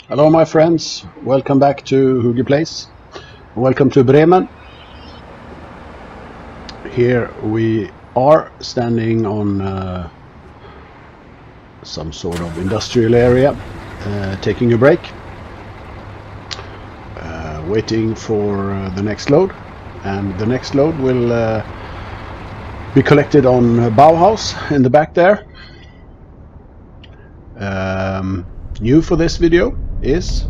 Hello my friends, welcome back to Huggy Place. Welcome to Bremen. Here we are standing on some sort of industrial area, taking a break, waiting for the next load, and the next load will be collected on Bauhaus in the back there. New for this video is,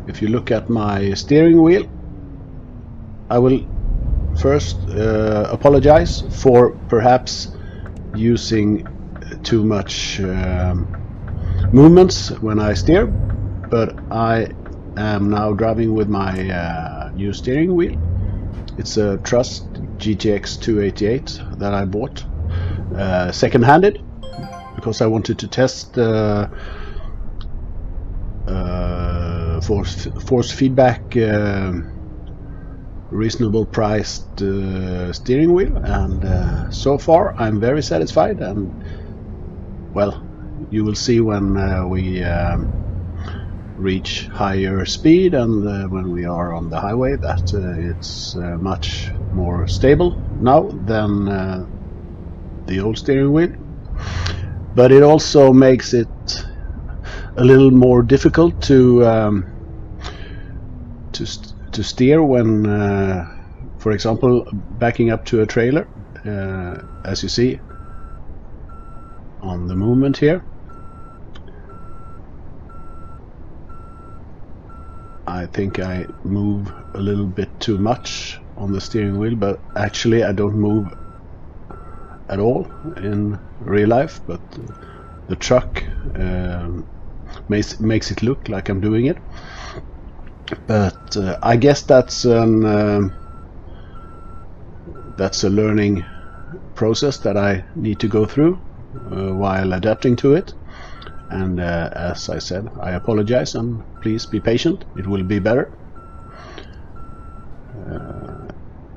if you look at my steering wheel, I will first apologize for perhaps using too much movements when I steer, but I am now driving with my new steering wheel. It's a Trust GTX 288 that I bought second-handed because I wanted to test force feedback reasonable priced steering wheel, and so far I'm very satisfied, and well, you will see when we reach higher speed and when we are on the highway that it's much more stable now than the old steering wheel, but it also makes it a little more difficult to steer when, for example, backing up to a trailer, as you see on the movement here. I think I move a little bit too much on the steering wheel, but actually I don't move at all in real life, but the truck makes it look like I'm doing it. But I guess that's a learning process that I need to go through while adapting to it. And as I said, I apologize, and please be patient. It will be better.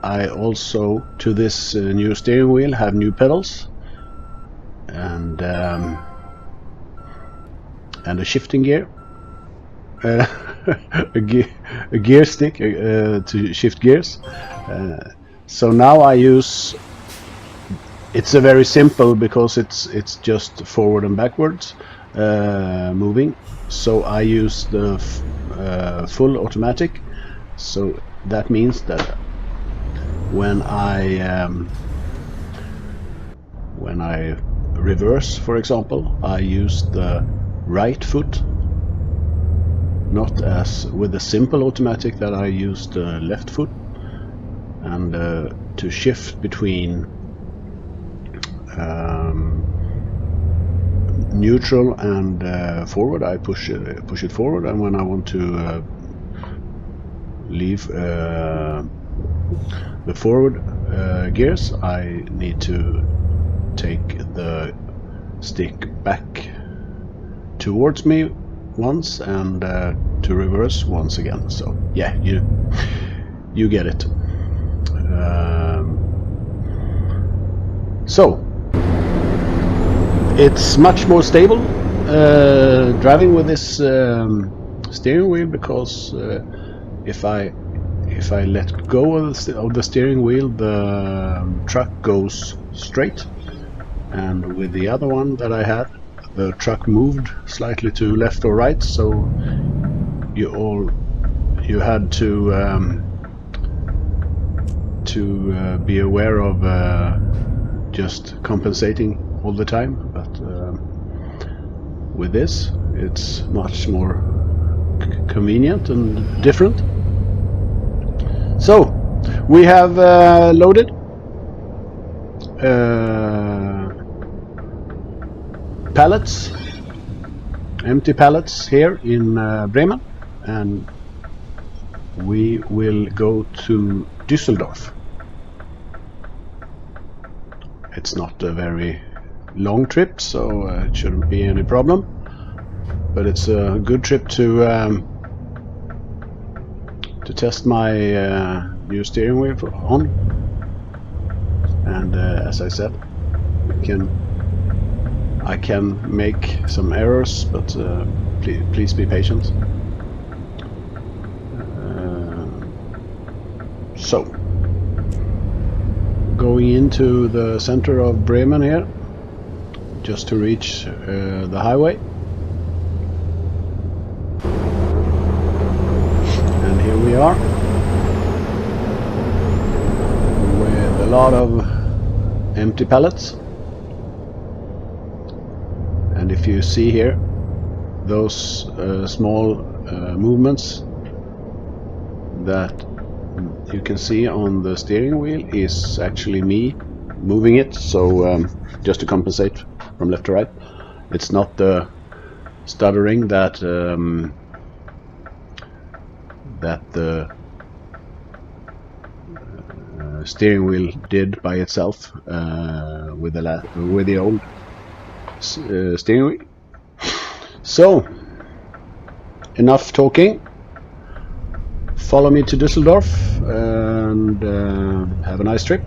I also, to this new steering wheel, have new pedals and a shifting gear. a gear stick to shift gears. So now I use, it's a very simple because it's just forward and backwards moving. So I use the full automatic. So that means that when I reverse, for example, I use the right foot, not as with the simple automatic that I use the left foot, and to shift between neutral and forward, I push it forward, and when I want to leave the forward gears, I need to take the stick back towards me once and to reverse once again. So yeah, you get it. So it's much more stable driving with this steering wheel, because if I let go of the steering wheel, the truck goes straight, and with the other one that I had, the truck moved slightly to left or right, so you had to be aware of just compensating all the time. But with this, it's much more convenient and different. So we have loaded pallets, empty pallets here in Bremen, and we will go to Dusseldorf. It's not a very long trip, so it shouldn't be any problem, but it's a good trip to test my new steering wheel on, and as I said, I can make some errors, but please be patient. going into the center of Bremen here, just to reach the highway. And here we are, with a lot of empty pallets. And if you see here, those small movements that you can see on the steering wheel is actually me moving it, so just to compensate from left to right. It's not the stuttering that the steering wheel did by itself with the old steering wheel. So, enough talking. Follow me to Dusseldorf and have a nice trip.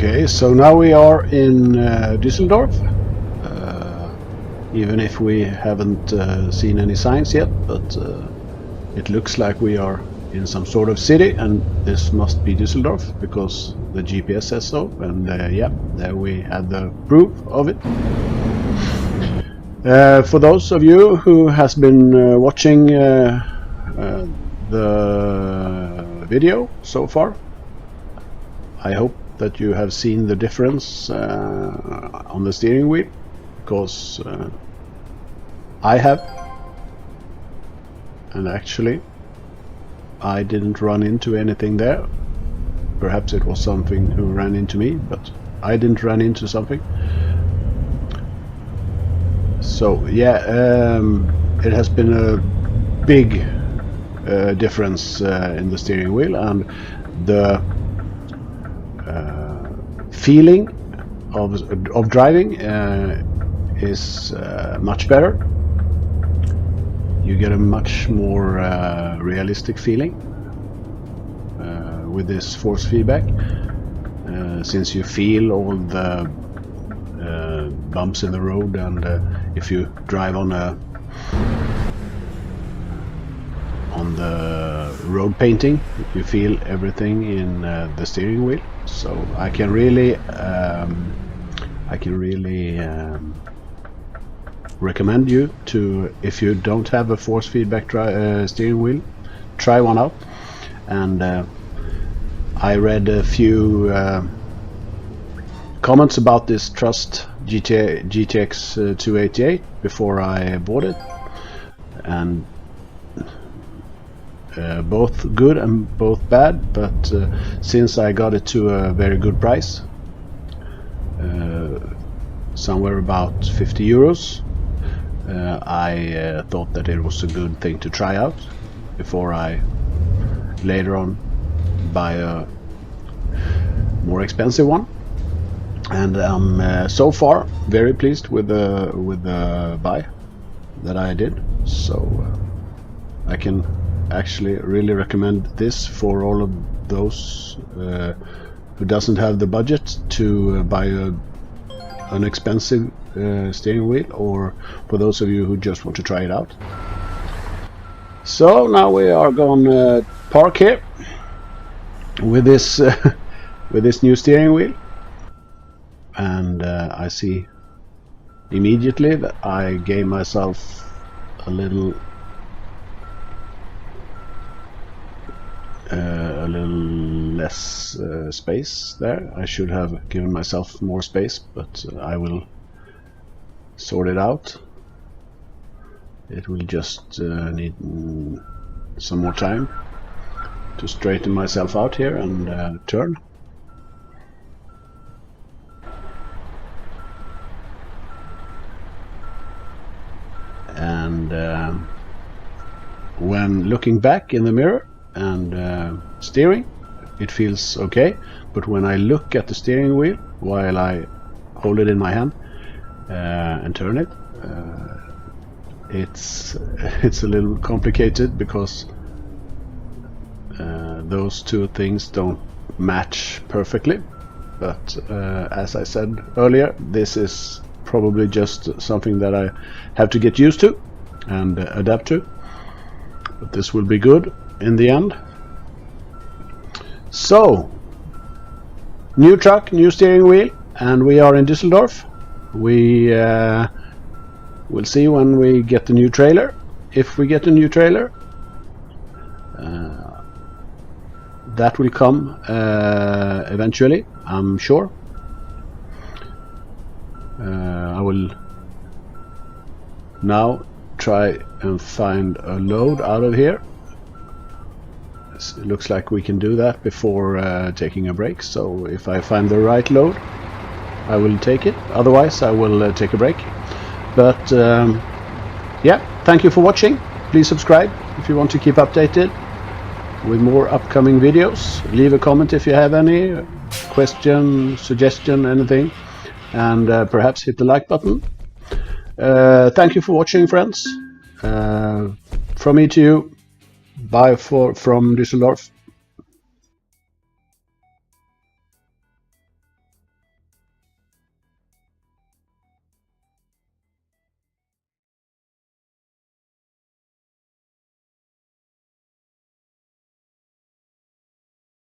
Okay, so now we are in Dusseldorf, even if we haven't seen any signs yet, but it looks like we are in some sort of city, and this must be Dusseldorf because the GPS says so, and yeah, there we have the proof of it. For those of you who has been watching the video so far, I hope that you have seen the difference on the steering wheel, because I have, and actually I didn't run into anything there. Perhaps it was something who ran into me, but I didn't run into something. So yeah, it has been a big difference in the steering wheel, and the feeling of driving is much better. You get a much more realistic feeling with this force feedback, since you feel all the bumps in the road, and if you drive on the road painting, you feel everything in the steering wheel. So I can really recommend you to, if you don't have a force feedback steering wheel, try one out. And I read a few comments about this Trust GTX 288 before I bought it, and both good and both bad, but since I got it to a very good price, somewhere about 50 euros, I thought that it was a good thing to try out before I later on buy a more expensive one. And I'm so far very pleased with the buy that I did. So I can actually really recommend this for all of those who doesn't have the budget to buy an expensive steering wheel, or for those of you who just want to try it out. So now we are going to park here with this with this new steering wheel, and I see immediately that I gave myself a little less space there. I should have given myself more space, but I will sort it out. It will just need some more time to straighten myself out here and turn. And when looking back in the mirror and steering, it feels okay, but when I look at the steering wheel while I hold it in my hand and turn it, it's a little complicated, because those two things don't match perfectly. But as I said earlier, this is probably just something that I have to get used to and adapt to, but this will be good in the end. So, new truck, new steering wheel, and we are in Dusseldorf. We will see when we get the new trailer, if we get a new trailer. That will come eventually, I'm sure. I will now try and find a load out of here. It looks like we can do that before taking a break, so if I find the right load I will take it, otherwise I will take a break. But yeah, thank you for watching. Please subscribe if you want to keep updated with more upcoming videos. Leave a comment if you have any question, suggestion, anything, and perhaps hit the like button. Thank you for watching, friends. From me to you, bye from Dusseldorf.